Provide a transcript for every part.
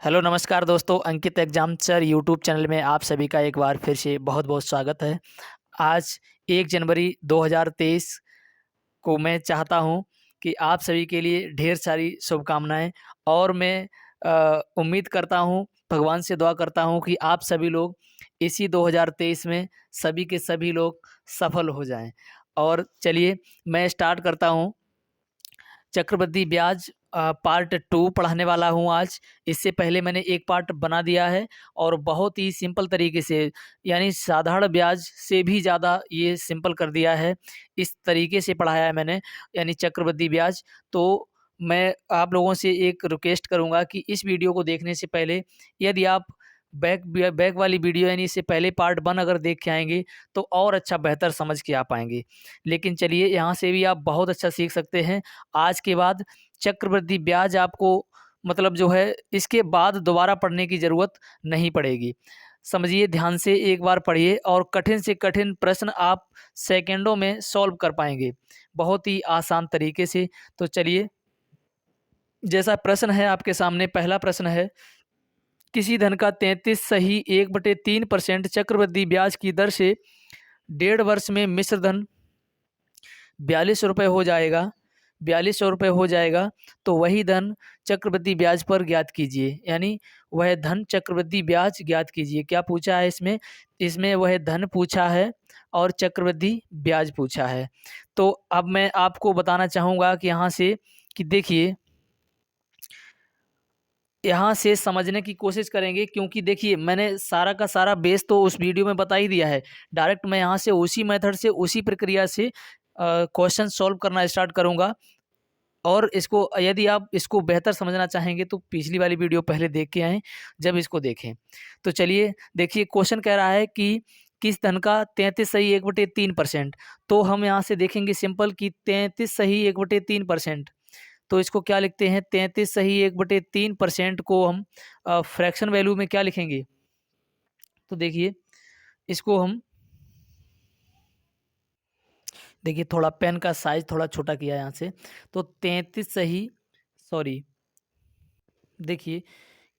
Hello नमस्कार दोस्तों, अंकित एग्जाम्सर YouTube channel में आप सभी का एक बार फिर से बहुत बहुत स्वागत है। आज 1 जनवरी 2023 को मैं चाहता हूं कि आप सभी के लिए ढेर सारी शुभकामनाएं। और मैं उम्मीद करता हूं, भगवान से दुआ करता हूं कि आप सभी लोग इसी 2023 में सभी के सभी लोग सफल हो जाएं। और चलिए मैं स्टार्ट करता हूं। चक्रवृद्धि ब्याज पार्ट 2 पढ़ाने वाला हूँ आज। इससे पहले मैंने एक पार्ट बना दिया है और बहुत ही सिंपल तरीके से, यानी साधारण ब्याज से भी ज़्यादा ये सिंपल कर दिया है। इस तरीके से पढ़ाया है मैंने, यानी चक्रवृद्धि ब्याज। तो मैं आप लोगों से एक रिक्वेस्ट करूँगा कि इस वीडियो को देखने से पहले यदि आप बैक वाली वीडियो यानी इससे पहले पार्ट 1 अगर देख के आएंगे तो और अच्छा बेहतर समझ के आ पाएंगे। लेकिन चलिए, यहाँ से भी आप बहुत अच्छा सीख सकते हैं। आज के बाद चक्रवृद्धि ब्याज आपको मतलब जो है इसके बाद दोबारा पढ़ने की ज़रूरत नहीं पड़ेगी। समझिए, ध्यान से एक बार पढ़िए और कठिन से कठिन प्रश्न आप सेकंडों में सॉल्व कर पाएंगे, बहुत ही आसान तरीके से। तो चलिए, जैसा प्रश्न है आपके सामने, पहला प्रश्न है, किसी धन का 33 सही 1/3% चक्रवृद्धि ब्याज की दर से 1.5 वर्ष में मिश्र धन 42 रुपये हो जाएगा। 4200 रुपये हो जाएगा। तो वही धन चक्रवृद्धि ब्याज पर ज्ञात कीजिए, यानी वह धन चक्रवृद्धि ब्याज ज्ञात कीजिए। क्या पूछा है इसमें? इसमें वह धन पूछा है और चक्रवृद्धि ब्याज पूछा है। तो अब मैं आपको बताना चाहूँगा कि यहाँ से, कि देखिए, यहाँ से समझने की कोशिश करेंगे, क्योंकि देखिए मैंने सारा का सारा बेस तो उस वीडियो में बता ही दिया है। डायरेक्ट मैं यहाँ से उसी मेथड से, उसी प्रक्रिया से क्वेश्चन सॉल्व करना स्टार्ट करूँगा। और इसको, यदि आप इसको बेहतर समझना चाहेंगे तो पिछली वाली वीडियो पहले देख के आएँ, जब इसको देखें। तो चलिए देखिए, क्वेश्चन कह रहा है कि किस धन का 33 सही 1/3%। तो हम यहाँ से देखेंगे सिंपल कि 33 सही 1/3%। तो इसको क्या लिखते हैं? 33 सही 1/3% को हम फ्रैक्शन वैल्यू में क्या लिखेंगे? तो देखिए, इसको हम, देखिए थोड़ा पेन का साइज थोड़ा छोटा किया यहाँ से। तो 33 सही, सॉरी, देखिए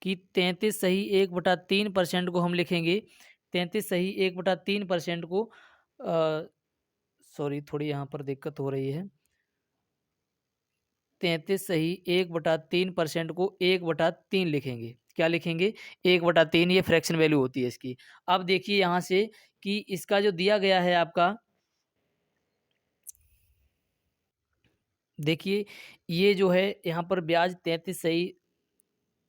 कि 33 सही 1/3% को हम लिखेंगे। 33 सही 1/3% को, सॉरी थोड़ी यहाँ पर दिक्कत हो रही है। 33 सही 1/3% को 1/3 लिखेंगे। क्या लिखेंगे? 1/3। ये फ्रैक्शन वैल्यू होती है इसकी। अब देखिए यहाँ से कि इसका जो दिया गया है आपका, देखिए ये जो है यहाँ पर ब्याज 33 सही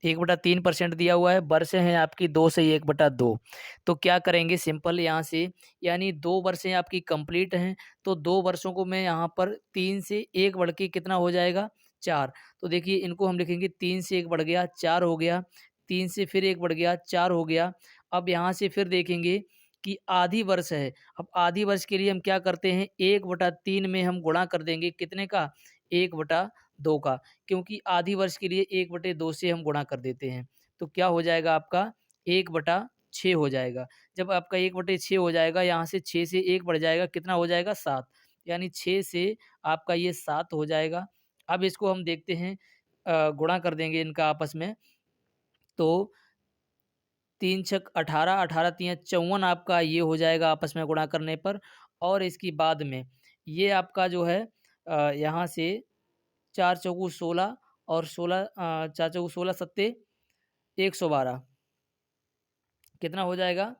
1/3% दिया हुआ है। वर्षें हैं आपकी 2 से 1/2। तो क्या करेंगे सिंपल यहाँ से, यानी 2 वर्षें आपकी कंप्लीट हैं। तो 2 वर्षों को मैं यहाँ पर 3 से 1 बढ़ के कितना हो जाएगा? 4। तो देखिए इनको हम लिखेंगे, 3 से 1 बढ़ गया 4 हो गया, 3 से फिर 1 बढ़ गया 4 हो गया। अब यहाँ से फिर देखेंगे कि आधी वर्ष है। अब आधी वर्ष के लिए हम क्या करते हैं? 1/3 में हम गुणा कर देंगे कितने का? 1/2 का। क्योंकि आधी वर्ष के लिए 1/2 से हम गुणा कर देते हैं। तो क्या हो जाएगा आपका? 1/6 हो जाएगा। जब आपका 1/6 हो जाएगा, यहाँ से 6 से 1 बढ़ जाएगा, कितना हो जाएगा? 7। यानी 6 से आपका ये 7 हो जाएगा। अब इसको हम देखते हैं, गुणा कर देंगे इनका आपस में। तो 3 छक 18, 18 तियाँ 54 आपका ये हो जाएगा आपस में गुणा करने पर। और इसकी बाद में ये आपका जो है, यहाँ से 4 चौकू 16 और 16, 4 चौकू 16 सत्ते 112, कितना हो जाएगा?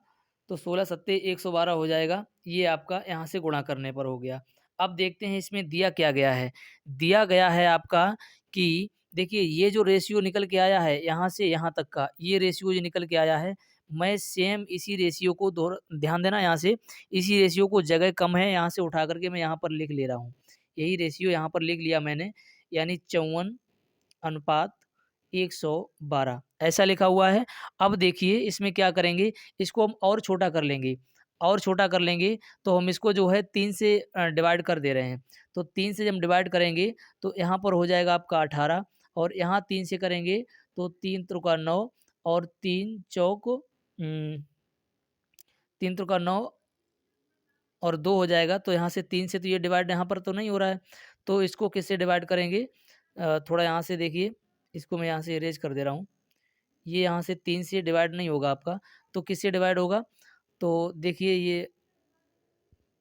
तो 16 सत्ते 112 हो जाएगा। ये आपका यहाँ से गुणा करने पर हो गया। अब देखते हैं इसमें दिया क्या गया है। दिया गया है आपका कि देखिए ये जो रेशियो निकल के आया है यहाँ से यहाँ तक का, ये रेशियो जो निकल के आया है, मैं सेम इसी रेशियो को ध्यान देना, यहाँ से इसी रेशियो को, जगह कम है यहाँ से उठा करके मैं यहाँ पर लिख ले रहा हूँ। यही रेशियो यहाँ पर लिख लिया मैंने, यानी 54:112 ऐसा लिखा हुआ है। अब देखिए इसमें क्या करेंगे, इसको हम और छोटा कर लेंगे। और छोटा कर लेंगे तो हम इसको जो है 3 से डिवाइड कर दे रहे हैं। तो 3 से जब हम डिवाइड करेंगे तो यहाँ पर हो जाएगा आपका 18, और यहाँ 3 से करेंगे तो 3 त्रिका 9 और 3 चौक 3 त्रिका 9 और 2 हो जाएगा। तो यहाँ से 3 से तो ये डिवाइड यहाँ पर तो नहीं हो रहा है। तो इसको किससे डिवाइड करेंगे? थोड़ा यहाँ से देखिए, इसको मैं यहाँ से इरेज कर दे रहा हूँ। ये यहाँ से 3 से डिवाइड नहीं होगा आपका, तो किससे डिवाइड होगा? तो देखिए ये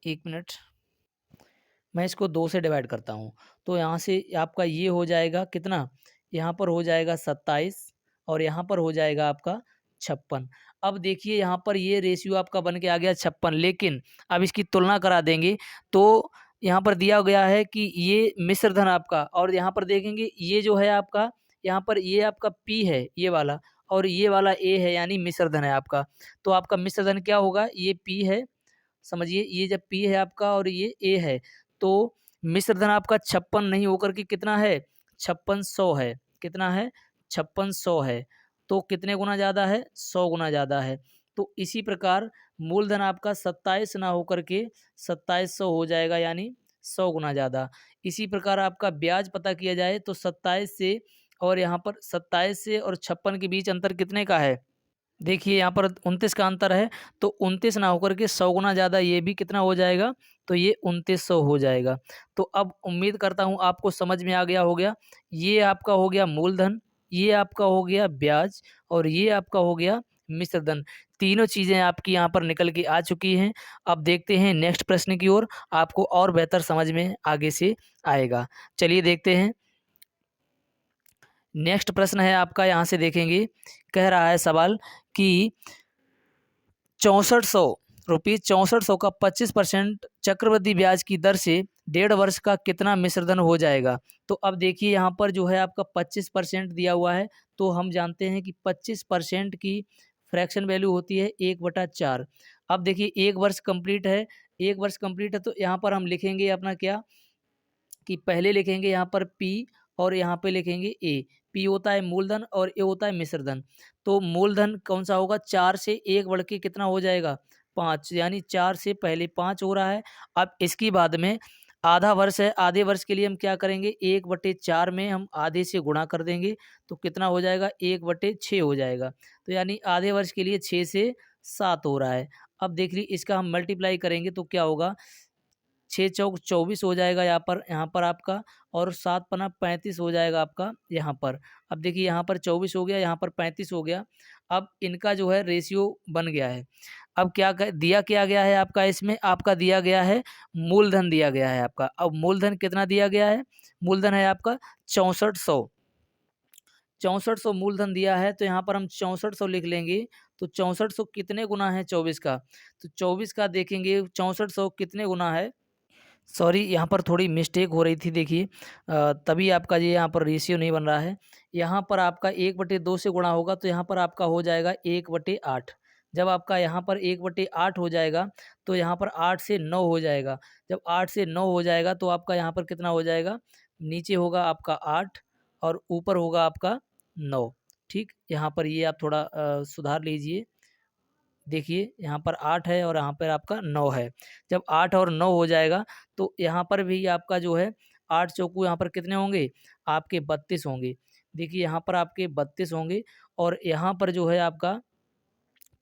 1 मिनट, मैं इसको 2 से डिवाइड करता हूँ। तो यहाँ से आपका ये हो जाएगा कितना? यहाँ पर हो जाएगा 27 और यहाँ पर हो जाएगा आपका 56। अब देखिए यहाँ पर ये रेशियो आपका बन के आ गया 56, लेकिन अब इसकी तुलना करा देंगे तो यहाँ पर दिया गया है कि ये मिश्र धन आपका, और यहाँ पर देखेंगे ये जो है आपका, यहाँ पर ये आपका P है ये वाला, और ये वाला A है, यानी मिश्र धन है आपका। तो आपका मिश्र धन क्या होगा? ये P है, समझिए, ये जब P है आपका और ये A है, तो मिश्र धन आपका 56 नहीं होकर के कितना है? 5600 है। कितना है? 5600 है। तो कितने गुना ज़्यादा है? 100 गुना ज़्यादा है। तो इसी प्रकार मूलधन आपका 27 ना होकर के 2700 हो जाएगा, यानी 100 गुना ज़्यादा। इसी प्रकार आपका ब्याज पता किया जाए तो 27 से, और यहाँ पर 27 से और 56 के बीच अंतर कितने का है? देखिए यहाँ पर 29 का अंतर है, तो 29 ना होकर के 100 गुना ज़्यादा ये भी कितना हो जाएगा? तो ये 2900 हो जाएगा। तो अब उम्मीद करता हूँ आपको समझ में आ गया होगा। ये आपका हो गया मूलधन, ये आपका हो गया ब्याज, और ये आपका हो गया मिश्र धन। तीनों चीज़ें आपकी यहाँ पर निकल के आ चुकी हैं। अब देखते हैं नेक्स्ट प्रश्न की ओर, आपको और बेहतर समझ में आगे से आएगा। चलिए देखते हैं। नेक्स्ट प्रश्न है आपका, यहाँ से देखेंगे, कह रहा है सवाल कि 6400 रुपीज़ 6400 का 25% चक्रवृद्धि ब्याज की दर से 1.5 वर्ष का कितना मिश्रधन हो जाएगा? तो अब देखिए यहाँ पर जो है आपका 25% दिया हुआ है, तो हम जानते हैं कि 25% की फ्रैक्शन वैल्यू होती है 1/4। अब देखिए 1 वर्ष कंप्लीट है, 1 वर्ष कंप्लीट है, तो यहाँ पर हम लिखेंगे अपना क्या, कि पहले लिखेंगे यहाँ पर P और यहाँ पे लिखेंगे A। P होता है मूलधन और A होता है मिश्रधन। तो मूलधन कौन सा होगा? 4 से 1 बढ़ के कितना हो जाएगा? 5, यानी 4 से पहले 5 हो रहा है। अब इसकी बाद में आधा वर्ष है, आधे वर्ष के लिए हम क्या करेंगे? 1/4 में हम आधे से गुणा कर देंगे, तो कितना हो जाएगा? 1/6 हो जाएगा। तो यानी आधे वर्ष के लिए 6 से 7 हो रहा है। अब देख लीजिए इसका हम मल्टीप्लाई करेंगे तो क्या होगा? 6 चौक 24 हो जाएगा यहाँ पर आपका, और 7 पना 35 हो जाएगा आपका यहाँ पर। अब देखिए यहाँ पर 24 हो गया, यहाँ पर 35 हो गया। अब इनका जो है रेशियो बन गया है। अब दिया क्या गया है आपका? इसमें आपका दिया गया है मूलधन, दिया गया है आपका। अब मूलधन कितना दिया गया है? मूलधन है आपका 6400। 6400 मूलधन दिया है, तो यहाँ पर हम 6400 लिख लेंगे। तो 6400 कितने गुना है 24 का? तो 24 का देखेंगे 6400 कितने गुना है। सॉरी, यहाँ पर थोड़ी मिस्टेक हो रही थी, देखिए तभी आपका ये यहाँ पर रेशियो नहीं बन रहा है। यहाँ पर आपका 1/2 से गुणा होगा, तो यहाँ पर आपका हो जाएगा 1/8। जब आपका यहाँ पर 1/8 हो जाएगा, तो यहाँ पर 8 से 9 हो जाएगा। जब 8 से 9 हो जाएगा, तो आपका यहाँ पर कितना हो जाएगा? नीचे होगा आपका 8 और ऊपर होगा आपका 9। ठीक, यहाँ पर ये आप थोड़ा सुधार लीजिए। देखिए यहाँ पर 8 है और यहाँ पर आपका 9 है। जब 8 और 9 हो जाएगा, तो यहाँ पर भी आपका जो है 8 चौकू यहाँ पर कितने होंगे? आपके 32 होंगे। देखिए यहाँ पर आपके 32 होंगे, और यहाँ पर जो है आपका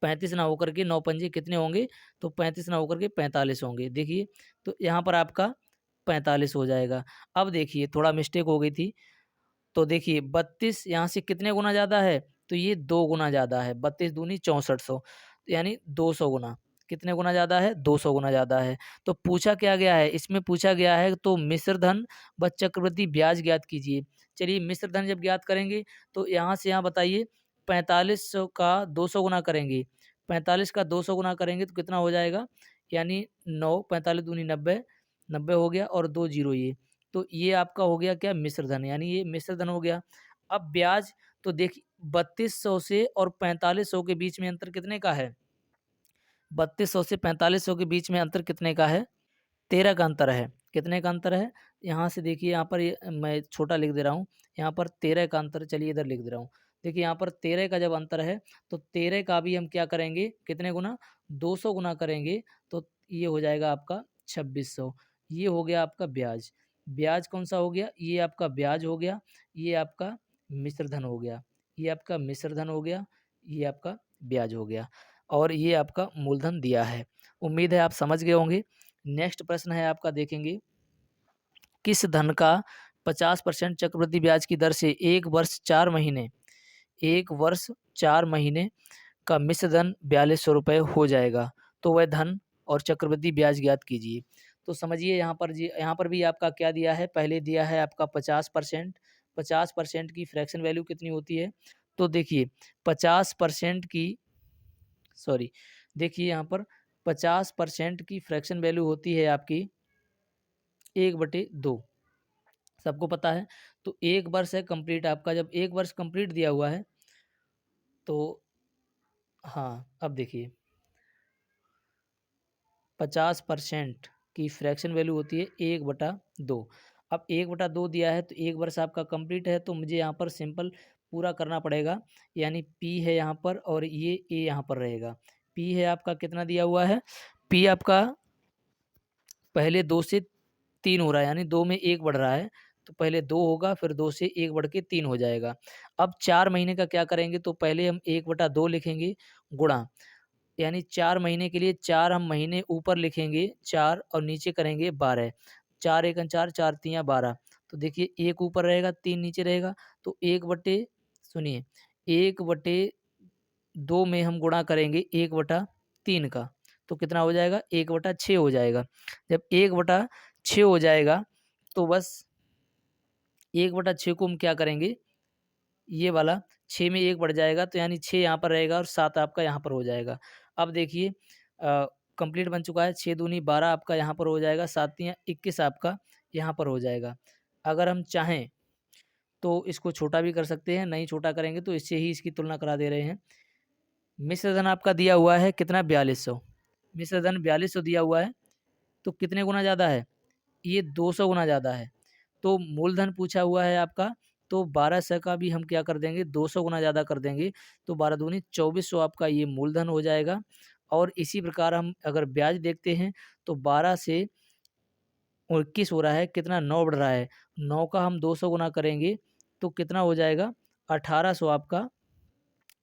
35 ना होकर के 9 पंजे कितने होंगे? तो 35 ना होकर के 45 होंगे। देखिए, तो यहाँ पर आपका 45 हो जाएगा। अब देखिए थोड़ा मिस्टेक हो गई थी। तो देखिए 32 यहाँ से कितने गुना ज़्यादा है? तो ये 2 गुना ज़्यादा है। 32 दूनी 6400, यानी 200 गुना। कितने गुना ज़्यादा है? 200 गुना ज़्यादा है। तो पूछा क्या गया है? इसमें पूछा गया है तो मिश्र धन व चक्रवृद्धि ब्याज ज्ञात कीजिए। चलिए मिश्र धन जब ज्ञात करेंगे, तो यहाँ से यहाँ बताइए, 4500 का 200 गुना करेंगे। 45 का 200 गुना करेंगे तो कितना हो जाएगा? यानी 9, 45 दूनी 90, 90 हो गया, और 2 जीरो ये। तो ये आपका हो गया क्या? मिश्र धन, यानी ये मिश्र धन हो गया। अब ब्याज, तो देखिए 3200 से और 4500 के बीच में अंतर कितने का है? 3200 से 4500 के बीच में अंतर कितने का है? 13 का अंतर है। कितने का अंतर है? यहाँ से देखिए, यहाँ पर ये मैं छोटा लिख दे रहा हूँ। यहाँ पर 13 का अंतर, चलिए इधर लिख दे रहा हूँ। देखिए यहाँ पर 13 का जब अंतर है, तो 13 का भी हम क्या करेंगे? कितने गुना? 200 गुना करेंगे, तो ये हो जाएगा आपका 2600। ये हो गया आपका ब्याज। ब्याज कौन सा हो गया? ये आपका ब्याज हो गया, ये आपका मिश्र धन हो गया, ये आपका मिश्र धन हो गया, ये आपका ब्याज हो गया, और ये आपका मूलधन दिया है। उम्मीद है आप समझ गए होंगे। नेक्स्ट प्रश्न है आपका, देखेंगे, किस धन का 50% चक्रवृद्धि ब्याज की दर से 1 वर्ष 4 महीने 1 वर्ष 4 महीने का मिश्र धन 4200 रुपये हो जाएगा। तो वह धन और चक्रवृद्धि ब्याज ज्ञात कीजिए। तो समझिए यहाँ पर जी, यहाँ पर भी आपका क्या दिया है, पहले दिया है आपका 50%। 50% की फ्रैक्शन वैल्यू कितनी होती है? तो देखिए 50% की, सॉरी, देखिए यहाँ पर 50% की फ्रैक्शन वैल्यू होती है आपकी 1/2। सबको पता है। तो 1 वर्ष है कंप्लीट आपका, जब 1 वर्ष कंप्लीट दिया हुआ है तो हाँ, अब देखिए 50% की फ्रैक्शन वैल्यू होती है 1/2। अब 1/2 दिया है तो 1 वर्ष आपका कंप्लीट है, तो मुझे यहाँ पर सिंपल पूरा करना पड़ेगा। यानी P है यहाँ पर और ये A यहाँ पर रहेगा। P है आपका कितना दिया हुआ है? P आपका पहले 2 से 3 हो रहा है, यानी 2 में 1 बढ़ रहा है। तो पहले 2 होगा, फिर 2 से 1 बढ़ के 3 हो जाएगा। अब 4 महीने का क्या करेंगे, तो पहले हम 1/2 लिखेंगे गुणा, यानी 4 महीने के लिए 4 हम महीने ऊपर लिखेंगे 4 और नीचे करेंगे 12। 4 एकम 4, 4 तियाँ 12। तो देखिए 1 ऊपर रहेगा, 3 नीचे रहेगा। तो 1/2 में हम गुणा करेंगे 1/3 का, तो कितना हो जाएगा? 1/6 हो जाएगा। जब 1/6 हो जाएगा तो बस 1/6 को हम क्या करेंगे, ये वाला 6 में 1 बढ़ जाएगा, तो यानी 6 यहाँ पर रहेगा और 7 आपका यहाँ पर हो जाएगा। अब देखिए कंप्लीट बन चुका है। 6 दूनी 12 आपका यहाँ पर हो जाएगा, 7 तियाँ 21 आपका यहाँ पर हो जाएगा। अगर हम चाहें तो इसको छोटा भी कर सकते हैं, नहीं छोटा करेंगे तो इससे ही इसकी तुलना करा दे रहे हैं। मिश्र धन आपका दिया हुआ है कितना? 4200। मिश्र धन 4200 दिया हुआ है, तो कितने गुना ज़्यादा है? ये 200 गुना ज़्यादा है। तो मूलधन पूछा हुआ है आपका, तो 1200 का भी हम क्या कर देंगे, 200 गुना ज़्यादा कर देंगे। तो 12 दूनी 2400 आपका ये मूलधन हो जाएगा। और इसी प्रकार हम अगर ब्याज देखते हैं तो 12 से 21 हो रहा है, कितना? 9 बढ़ रहा है। 9 का हम 200 गुना करेंगे तो कितना हो जाएगा? 1800 आपका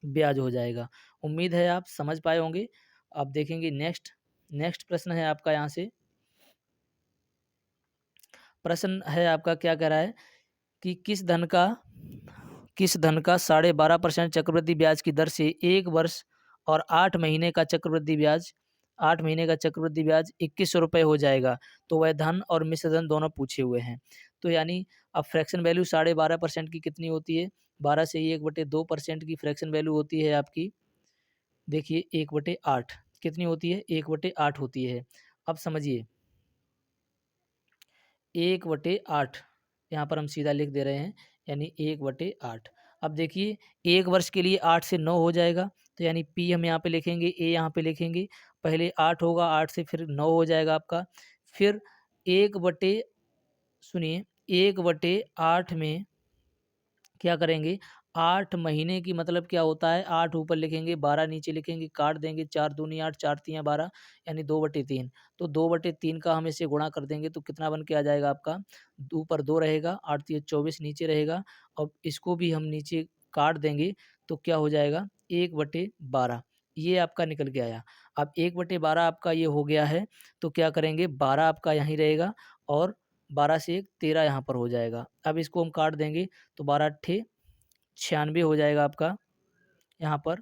ब्याज हो जाएगा। उम्मीद है आप समझ पाए होंगे। अब देखेंगे नेक्स्ट प्रश्न है आपका, यहाँ से प्रश्न है आपका, क्या कह रहा है कि किस धन का 12.5% चक्रवृद्धि ब्याज की दर से 1 वर्ष और 8 महीने का चक्रवृद्धि ब्याज 2100 रुपये हो जाएगा। तो वह धन और मिश्र धन दोनों पूछे हुए हैं। तो यानी अब फ्रैक्शन वैल्यू 12.5% की कितनी होती है? 12 से 1/2% की फ्रैक्शन वैल्यू होती है आपकी, देखिए 1/8 कितनी होती है? 1/8 होती है। अब समझिए 1/8 यहाँ पर हम सीधा लिख दे रहे हैं, यानी 1/8। अब देखिए 1 वर्ष के लिए 8 से 9 हो जाएगा, तो यानी P हम यहाँ पे लिखेंगे, A यहाँ पे लिखेंगे। पहले 8 होगा, 8 से फिर 9 हो जाएगा आपका। फिर 1 बटे सुनिए 1/8 में क्या करेंगे, 8 महीने की मतलब क्या होता है, 8 ऊपर लिखेंगे, 12 नीचे लिखेंगे, काट देंगे, 4 दूनी 8, 4 तियाँ 12, यानी 2/3। तो 2/3 का हम इसे गुणा कर देंगे तो कितना बन के आ जाएगा आपका? ऊपर 2 रहेगा, 8 तिया 24 नीचे रहेगा, और इसको भी हम नीचे काट देंगे तो क्या हो जाएगा? 1/12। ये आपका निकल के आया। अब 1/12 आपका ये हो गया है, तो क्या करेंगे, 12 आपका यहीं रहेगा और 12 से 1 13 यहाँ पर हो जाएगा। अब इसको हम काट देंगे तो 12 अट्ठे 96 हो जाएगा आपका, यहाँ पर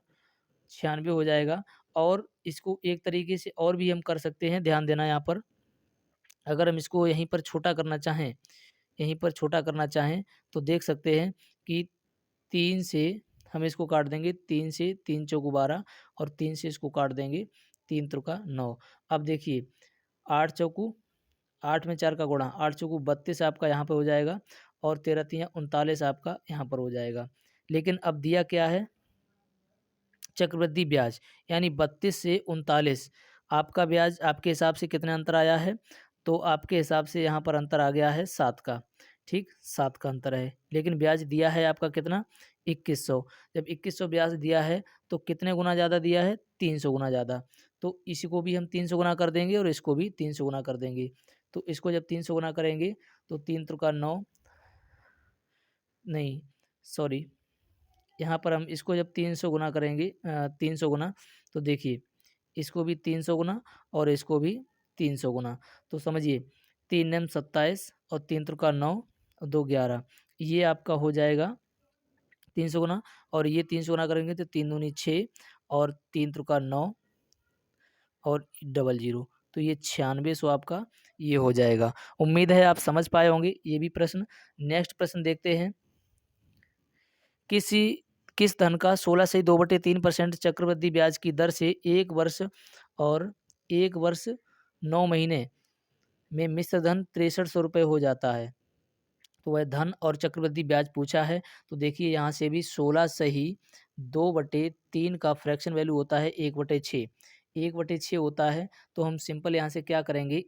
96 हो जाएगा। और इसको एक तरीके से और भी हम कर सकते हैं, ध्यान देना यहाँ पर। अगर हम इसको यहीं पर छोटा करना चाहें तो देख सकते हैं कि 3 से हम इसको काट देंगे, 3 से 3 चौको 12 और 3 से इसको काट देंगे, 3 त्रिका 9। अब देखिए 8 चौको 8 में 4 का गुणा, 8 चौको 32 आपका यहाँ पे हो जाएगा और 13 तियाँ 39 आपका यहाँ पर हो जाएगा। लेकिन अब दिया क्या है, चक्रवृद्धि ब्याज, यानी 32 से 39 आपका ब्याज आपके हिसाब से कितने अंतर आया है? तो आपके हिसाब से यहाँ पर अंतर आ गया है 7 का, ठीक, 7 का अंतर है। लेकिन ब्याज दिया है आपका कितना? 2100। जब 2100 ब्याज दिया है तो कितने गुना ज़्यादा दिया है? 300 गुना ज़्यादा। तो इसको भी हम 300 गुना कर देंगे और इसको भी 300 गुना कर देंगे। तो इसको जब 300 गुना करेंगे तो 3 त्रिका 9, नहीं सॉरी, यहाँ पर हम इसको जब 300 गुना करेंगे 300 गुना, तो देखिए इसको भी 300 गुना और इसको भी 300 गुना। तो समझिए 3 नम 27 और 3 त्रिका 9 और 2 11, ये आपका हो जाएगा 300 गुना, और ये 300 गुना करेंगे तो 3 दूनी 6 और 3 त्रिका 9 और डबल जीरो, तो ये 9600 आपका ये हो जाएगा। उम्मीद है आप समझ पाए होंगे ये भी प्रश्न। नेक्स्ट प्रश्न देखते हैं। किसी किस धन का 16 से 2/3% चक्रवृद्धि ब्याज की दर से 1 वर्ष और 1 वर्ष 9 महीने में मिश्र धन 6300 रुपये हो जाता है। तो वह धन और चक्रवृद्धि ब्याज पूछा है। तो देखिए यहाँ से भी 16 सही 2/3 का फ्रैक्शन वैल्यू होता है 1/6, 1/6 होता है। तो हम सिंपल यहाँ से क्या करेंगे,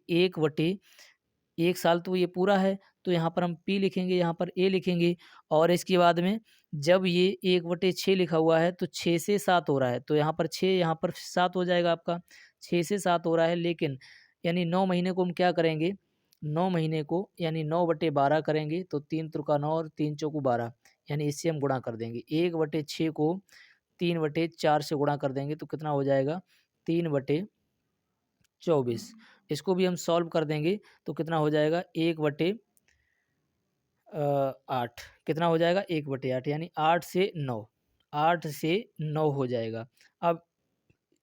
1 साल तो ये पूरा है, तो यहाँ पर हम P लिखेंगे, यहाँ पर A लिखेंगे, और इसके बाद में जब ये 1/6 लिखा हुआ है तो 6 से 7 हो रहा है, तो यहाँ पर 6 यहाँ पर 7 हो जाएगा आपका, 6 से 7 हो रहा है। लेकिन यानी 9 महीने को हम क्या करेंगे, 9 महीने को यानी 9/12 करेंगे, तो 3 त्रिका 9 और 3 चौकू 12, यानी इससे हम गुणा कर देंगे। 1/6 को 3/4 से गुणा कर देंगे तो कितना हो जाएगा, 3/24। इसको भी हम सॉल्व कर देंगे तो कितना हो जाएगा, 1/8, कितना हो जाएगा 1/8, यानी 8 से 9, 8 से 9 हो जाएगा। अब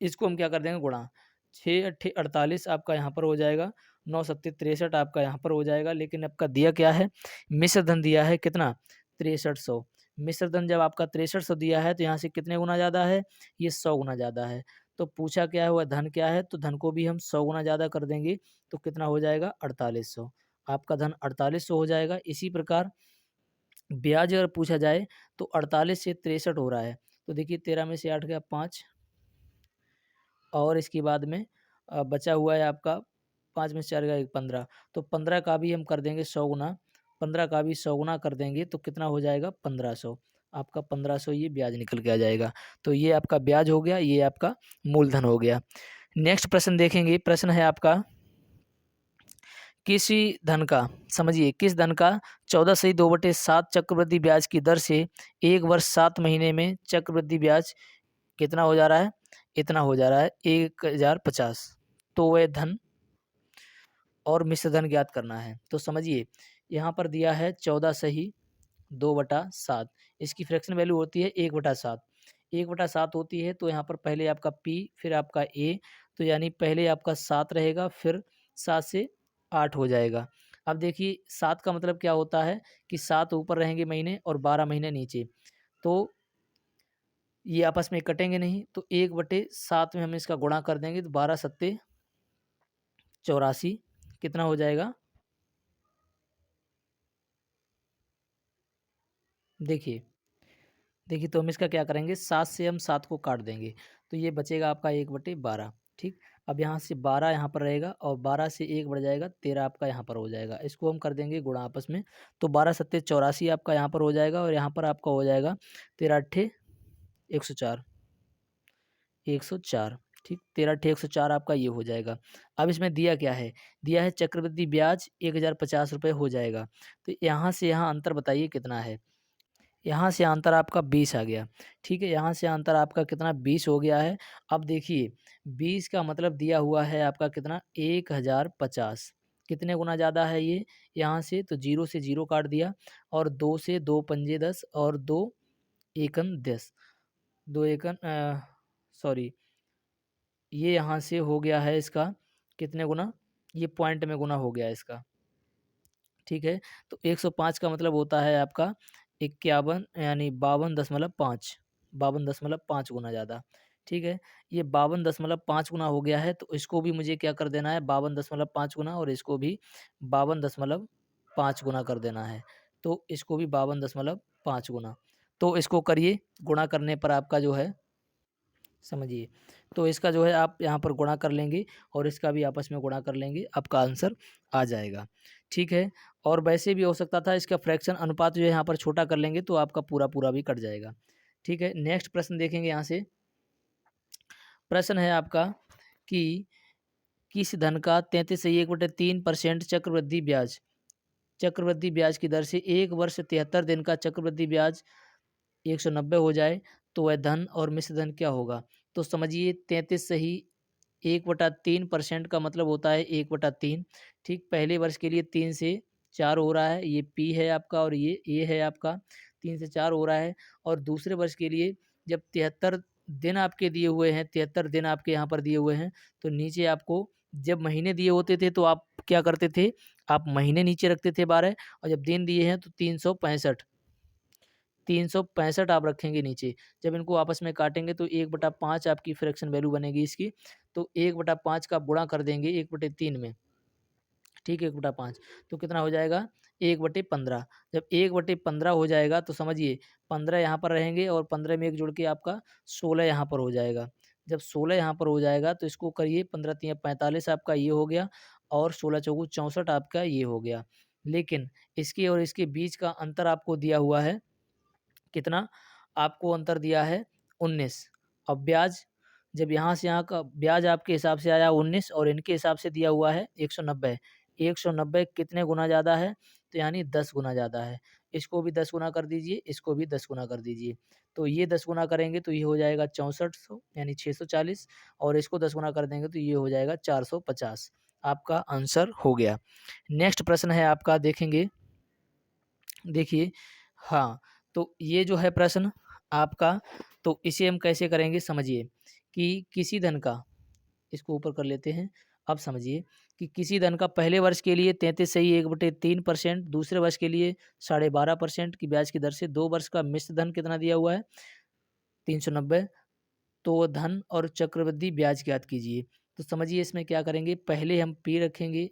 इसको हम क्या कर देंगे, गुणा, 6 8 48 आपका यहाँ पर हो जाएगा, 9 7 63 आपका यहाँ पर हो जाएगा। लेकिन आपका दिया क्या है, मिश्र धन दिया है कितना, 6300। मिश्र धन जब आपका 6300 दिया है तो यहाँ से कितने गुना ज़्यादा है, ये 100 गुना ज़्यादा है। तो पूछा क्या है, वह धन क्या है, तो धन को भी हम 100 गुना ज़्यादा कर देंगे तो कितना हो जाएगा, 4800। आपका धन 4800 हो जाएगा। इसी प्रकार ब्याज अगर पूछा जाए तो 48 से 63 हो रहा है, तो देखिए 13 में से 8 गया 5, और इसके बाद में बचा हुआ है आपका 5 में से 4 गया 15, तो 15 का भी हम कर देंगे 100 गुना, 15 का भी 100 गुना कर देंगे तो कितना हो जाएगा, 1500। आपका 1500 ये ब्याज निकल के आ जाएगा। तो ये आपका ब्याज हो गया, ये आपका मूलधन हो गया। नेक्स्ट प्रश्न देखेंगे। प्रश्न है आपका, किसी धन का, समझिए, किस धन का 14 से 2/7 चक्रवृद्धि ब्याज की दर से 1 वर्ष 7 महीने में चक्रवृद्धि ब्याज कितना हो जा रहा है, इतना हो जा रहा है 1050। तो वह धन और मिश्र धन ज्ञात करना है। तो समझिए यहाँ पर दिया है 14 सही 2/7, इसकी फ्रैक्शन वैल्यू होती है 1/7, 1/7 होती है। तो यहाँ पर पहले आपका P फिर आपका A, तो यानी पहले आपका 7 रहेगा, फिर 7 से 8 हो जाएगा। अब देखिए 7 का मतलब क्या होता है कि 7 ऊपर रहेंगे महीने और 12 महीने नीचे, तो ये आपस में कटेंगे नहीं, तो 1/7 में हम इसका गुणा कर देंगे तो 12 सत्ते 84 कितना हो जाएगा, देखिए देखिए तो हम इसका क्या करेंगे, 7 से हम 7 को काट देंगे तो ये बचेगा आपका 1/12। ठीक, अब यहाँ से 12 यहाँ पर रहेगा और 12 से 1 बढ़ जाएगा 13 आपका यहाँ पर हो जाएगा। इसको हम कर देंगे गुणा आपस में, तो 12 सत्ते 84 आपका यहाँ पर हो जाएगा, और यहाँ पर आपका हो जाएगा 13 अट्ठे 104, 104। ठीक, 13 अट्ठे 104 आपका ये हो जाएगा। अब इसमें दिया क्या है, दिया है चक्रवृद्धि ब्याज 1050 रुपये हो जाएगा। तो यहाँ से यहाँ अंतर बताइए कितना है, यहाँ से अंतर आपका 20 आ गया। ठीक है, यहाँ से अंतर आपका कितना 20 हो गया है। अब देखिए 20 का मतलब दिया हुआ है आपका कितना 1050, कितने गुना ज़्यादा है ये, यहाँ से तो 0 से 0 काट दिया, और 2 से 2 पंजे 10 और 2 एकन 10, 2 एकन सॉरी, ये यहाँ से हो गया है इसका कितने गुना, ये पॉइंट में गुना हो गया इसका। ठीक है, तो 105 का मतलब होता है आपका 51, यानी 52.5, 52.5 गुना ज़्यादा। ठीक है, ये 52.5 गुना हो गया है, तो इसको भी मुझे क्या कर देना है, 52.5 गुना, और इसको भी 52.5 गुना कर देना है। तो इसको भी 52.5 गुना, तो इसको करिए, गुणा करने पर आपका जो है, समझिए, तो इसका जो है आप यहाँ पर गुणा कर लेंगे और इसका भी आपस में गुणा कर लेंगे, आपका आंसर आ जाएगा। ठीक है, और वैसे भी हो सकता था इसका फ्रैक्शन अनुपात जो है यहाँ पर छोटा कर लेंगे तो आपका पूरा पूरा भी कट जाएगा। ठीक है, नेक्स्ट प्रश्न देखेंगे। यहाँ से प्रश्न है आपका कि किस धन का 33 से 1/3% चक्रवृद्धि ब्याज की दर से 1 वर्ष 73 दिन का चक्रवृद्धि ब्याज 190 हो जाए तो वह धन और मिश्र धन क्या होगा। तो समझिए 33 सही 1/3% का मतलब होता है 1/3। ठीक, पहले वर्ष के लिए 3 से 4 हो रहा है, ये P है आपका और ये A है आपका। 3 से 4 हो रहा है। और दूसरे वर्ष के लिए जब 73 दिन आपके दिए हुए हैं, 73 दिन आपके यहाँ पर दिए हुए हैं, तो नीचे आपको जब महीने दिए होते थे तो आप क्या करते थे, आप महीने नीचे रखते थे 12, और जब दिन दिए हैं तो 365 365 आप रखेंगे नीचे। जब इनको आपस में काटेंगे तो 1/5 आपकी फ्रैक्शन वैल्यू बनेगी इसकी। तो 1/5 का गुणा कर देंगे 1/3 में, ठीक है, 1/5 तो कितना हो जाएगा 1/15। जब 1/15 हो जाएगा तो समझिए 15 यहाँ पर रहेंगे और 15 में 1 जुड़ के आपका 16 यहाँ पर हो जाएगा। जब 16 यहाँ पर हो जाएगा तो इसको करिए, 15 तिया 45 आपका ये हो गया, और 16 चौगु 64 आपका ये हो गया। लेकिन इसके और इसके बीच का अंतर आपको दिया हुआ है कितना, आपको अंतर दिया है 19। अब ब्याज, जब यहाँ से यहाँ का ब्याज आपके हिसाब से आया 19 और इनके हिसाब से दिया हुआ है 190। 190 कितने गुना ज़्यादा है, तो यानी 10 गुना ज़्यादा है। इसको भी 10 गुना कर दीजिए, इसको भी 10 गुना कर दीजिए। तो ये 10 गुना करेंगे तो ये हो जाएगा 6400 यानी 640, और इसको 10 गुना कर देंगे तो ये हो जाएगा 450। आपका आंसर हो गया। नेक्स्ट प्रश्न है आपका, देखेंगे, देखिए, हाँ, तो ये जो है प्रश्न आपका, तो इसे हम कैसे करेंगे समझिए, कि किसी धन का, इसको ऊपर कर लेते हैं। अब समझिए कि किसी धन का पहले वर्ष के लिए 33.1/3%, दूसरे वर्ष के लिए 12.5% की ब्याज की दर से 2 वर्ष का मिश्र धन कितना दिया हुआ है 390, तो धन और चक्रवृद्धि ब्याज ज्ञात कीजिए। तो समझिए इसमें क्या करेंगे, पहले हम P रखेंगे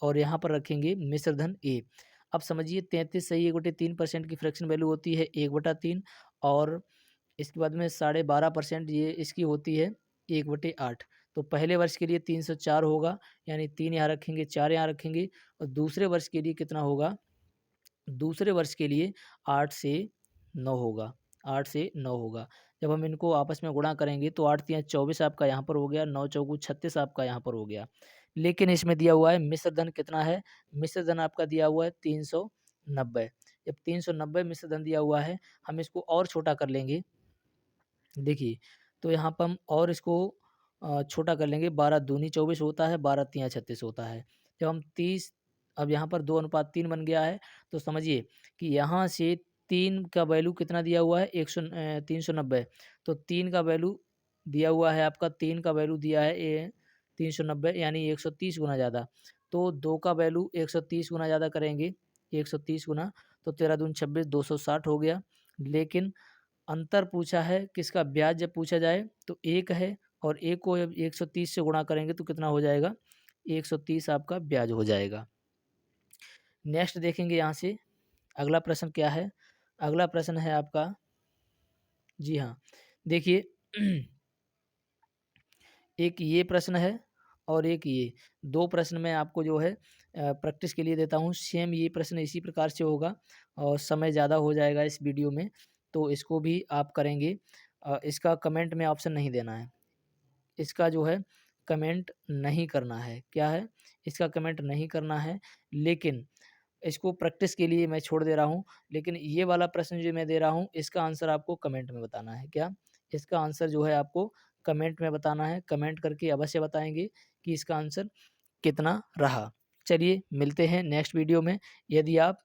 और यहाँ पर रखेंगे मिश्र धन A। अब समझिए 33.1/3% की फ्रैक्शन वैल्यू होती है 1/3, और इसके बाद में 12.5% ये इसकी होती है 1/8। तो पहले वर्ष के लिए 304 होगा, यानी 3 यहाँ रखेंगे, 4 यहाँ रखेंगे, और दूसरे वर्ष के लिए कितना होगा, दूसरे वर्ष के लिए 8 से 9 होगा, 8 से 9 होगा। जब हम इनको आपस में गुणा करेंगे तो 8 तिया 24 आपका यहाँ पर हो गया, 9 चौगु 36 आपका यहाँ पर हो गया। लेकिन इसमें दिया हुआ है मिश्र धन कितना है, मिश्र धन आपका दिया हुआ है 390। जब 390 मिश्र धन दिया हुआ है, हम इसको और छोटा कर लेंगे। देखिए, तो यहाँ पर हम और इसको छोटा कर लेंगे, 12 दूनी 24 होता है, 12 तिया 36 होता है। जब हम 30, अब यहाँ पर 2:3 बन गया है, तो समझिए कि यहाँ से 3 का वैल्यू कितना दिया हुआ है 390। तो 3 का वैल्यू दिया हुआ है आपका, 3 का वैल्यू दिया है 390 यानी 130 गुना ज़्यादा। तो 2 का वैल्यू 130 गुना ज़्यादा करेंगे, 130 गुना, तो 13 दूनी 26, 260 हो गया। लेकिन अंतर पूछा है किसका, ब्याज जब पूछा जाए तो एक है, और एक को जब 130 से गुणा करेंगे तो कितना हो जाएगा 130 आपका ब्याज हो जाएगा। नेक्स्ट देखेंगे यहाँ से अगला प्रश्न क्या है। अगला प्रश्न है आपका, जी हाँ, देखिए एक ये प्रश्न है और एक ये, दो प्रश्न मैं आपको जो है प्रैक्टिस के लिए देता हूँ। सेम ये प्रश्न इसी प्रकार से होगा और समय ज़्यादा हो जाएगा इस वीडियो में, तो इसको भी आप करेंगे। इसका कमेंट में ऑप्शन नहीं देना है, इसका जो है कमेंट नहीं करना है। क्या है, इसका कमेंट नहीं करना है, लेकिन इसको प्रैक्टिस के लिए मैं छोड़ दे रहा हूँ। लेकिन ये वाला प्रश्न जो मैं दे रहा हूँ इसका आंसर आपको कमेंट में बताना है। क्या, इसका आंसर जो है आपको कमेंट में बताना है। कमेंट करके अवश्य बताएंगे कि इसका आंसर कितना रहा। चलिए मिलते हैं नेक्स्ट वीडियो में। यदि आप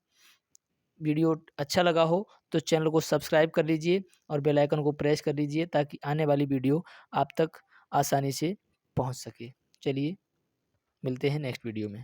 वीडियो अच्छा लगा हो तो चैनल को सब्सक्राइब कर लीजिए और बेल आइकन को प्रेस कर लीजिए ताकि आने वाली वीडियो आप तक आसानी से पहुंच सके। चलिए मिलते हैं नेक्स्ट वीडियो में।